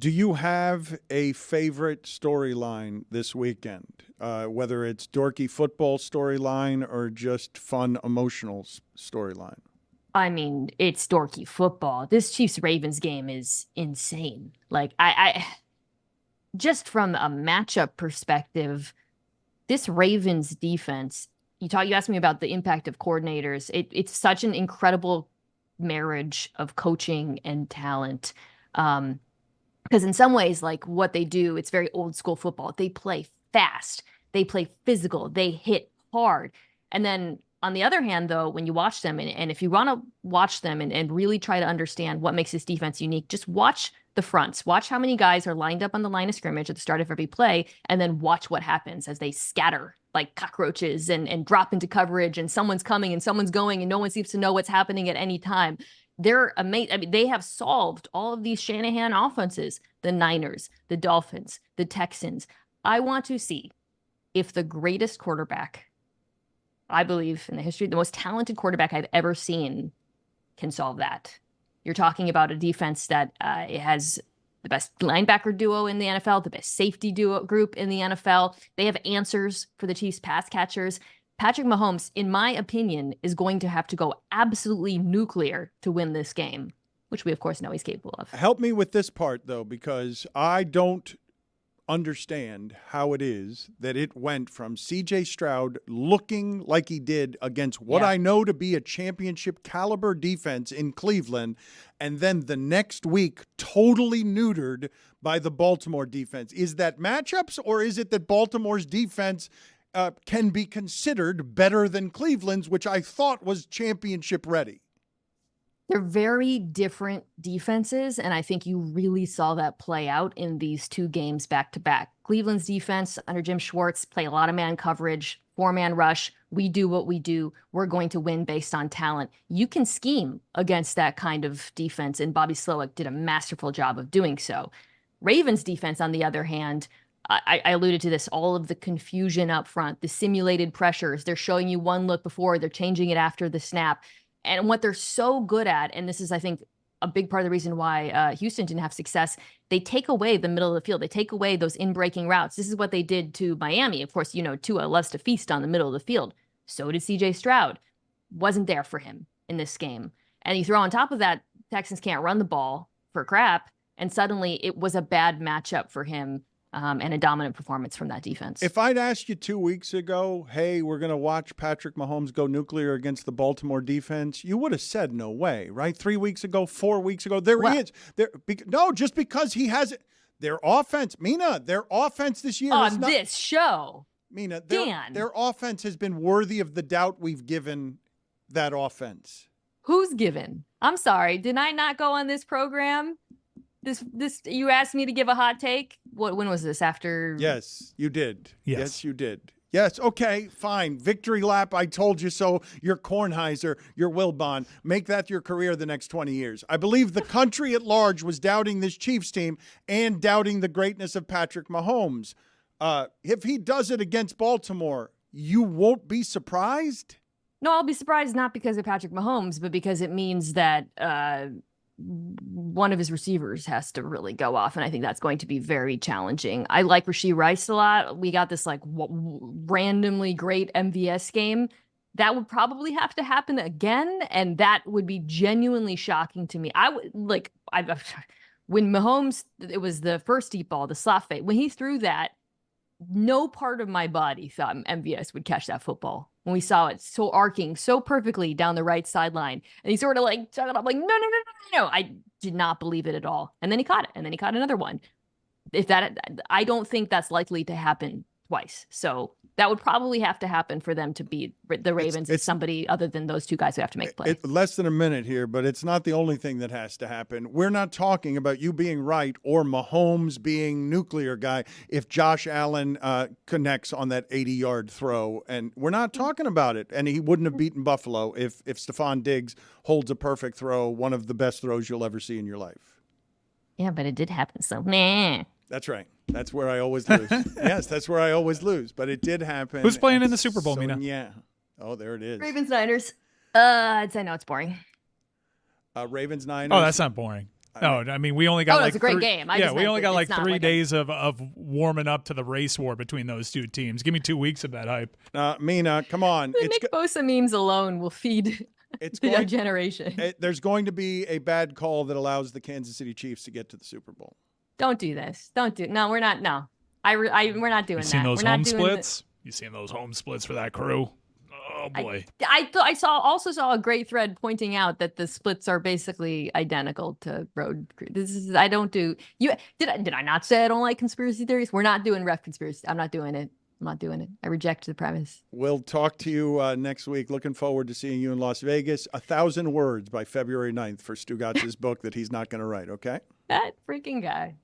Do you have a favorite storyline this weekend, whether it's dorky football storyline or just fun, emotional storyline? I mean, it's dorky football. This Chiefs Ravens game is insane. Like I just from a matchup perspective, this Ravens defense, you asked me about the impact of coordinators. It's such an incredible marriage of coaching and talent. Because in some ways, like what they do, it's very old school football. They play fast, they play physical, they hit hard. And then on the other hand, though, when you watch them, and if you want to watch them and really try to understand what makes this defense unique, just watch the fronts. Watch how many guys are lined up on the line of scrimmage at the start of every play, and then watch what happens as they scatter like cockroaches and drop into coverage, and someone's coming and someone's going, and no one seems to know what's happening at any time. They're amazing. I mean, they have solved all of these Shanahan offenses, the Niners, the Dolphins, the Texans. I want to see if the greatest quarterback, I believe in the history, the most talented quarterback I've ever seen, can solve that. You're talking about a defense that has the best linebacker duo in the NFL, the best safety duo group in the NFL. They have answers for the Chiefs pass catchers. Patrick Mahomes, in my opinion, is going to have to go absolutely nuclear to win this game, which we, of course, know he's capable of. Help me with this part, though, because I don't understand how it is that it went from C.J. Stroud looking like he did against what I know to be a championship caliber defense in Cleveland, and then the next week totally neutered by the Baltimore defense. Is that matchups, or is it that Baltimore's defense can be considered better than Cleveland's, which I thought was championship ready? They're very different defenses, and I think you really saw that play out in these two games back to back. Cleveland's defense under Jim Schwartz play a lot of man coverage, 4-man rush. We do what we do. We're going to win based on talent. You can scheme against that kind of defense, and Bobby Slowick did a masterful job of doing so. Ravens defense, on the other hand, I alluded to this, all of the confusion up front, the simulated pressures. They're showing you one look before, they're changing it after the snap. And what they're so good at, and this is, I think, a big part of the reason why Houston didn't have success, they take away the middle of the field. They take away those in-breaking routes. This is what they did to Miami. Of course, Tua loves to feast on the middle of the field. So did C.J. Stroud. Wasn't there for him in this game. And you throw on top of that, Texans can't run the ball for crap, and suddenly it was a bad matchup for him. And a dominant performance from that defense. If I'd asked you 2 weeks ago, hey, we're going to watch Patrick Mahomes go nuclear against the Baltimore defense, you would have said no way, right? 3 weeks ago, 4 weeks ago, just because he has their offense. Mina, their offense this year. On this show. Mina, their offense has been worthy of the doubt we've given that offense. Who's given? I'm sorry. Did I not go on this program? This you asked me to give a hot take. When was this? After? Yes, you did. Yes, you did. Yes. Okay. Fine. Victory lap. I told you so. You're Kornheiser. You're Wilbon. Make that your career the next 20 years. I believe the country at large was doubting this Chiefs team and doubting the greatness of Patrick Mahomes. If he does it against Baltimore, you won't be surprised? No, I'll be surprised not because of Patrick Mahomes, but because it means that one of his receivers has to really go off, and I think that's going to be very challenging. I like Rashee Rice a lot. We got this randomly great MVS game. That would probably have to happen again, and that would be genuinely shocking to me. When Mahomes, it was the first deep ball, the slot fade. When he threw that, no part of my body thought MVS would catch that football. When we saw it so arcing so perfectly down the right sideline, and he sort of took it up no. I did not believe it at all. And then he caught it, and then he caught another one. I don't think that's likely to happen twice. So that would probably have to happen for them to beat the Ravens. It's somebody other than those two guys who have to make plays. It's less than a minute here, but it's not the only thing that has to happen. We're not talking about you being right or Mahomes being nuclear guy if Josh Allen connects on that 80-yard throw. And we're not talking about it. And he wouldn't have beaten Buffalo if Stephon Diggs holds a perfect throw, one of the best throws you'll ever see in your life. Yeah, but it did happen. So, nah. That's right. That's where I always lose. Yes, that's where I always lose. But it did happen. Who's playing in the Super Bowl, Mina? Yeah. Oh, there it is. Ravens Niners. I'd say no, it's boring. Ravens Niners. Oh, that's not boring. I mean, we only got it's a great game. We only got like 3 like days of warming up to the race war between those two teams. Give me 2 weeks of that hype. Mina, come on. The Nick Bosa memes alone will feed the generation. There's going to be a bad call that allows the Kansas City Chiefs to get to the Super Bowl. Don't do this. No, we're not. No, we're not doing that. You seen those we're home splits? You seen those home splits for that crew? Oh boy! I saw a great thread pointing out that the splits are basically identical to road. I don't do you. Did I not say I don't like conspiracy theories? We're not doing ref conspiracy. I'm not doing it. I reject the premise. We'll talk to you next week. Looking forward to seeing you in Las Vegas. 1,000 words by February 9th for Stugotz's book that he's not going to write. Okay. That freaking guy.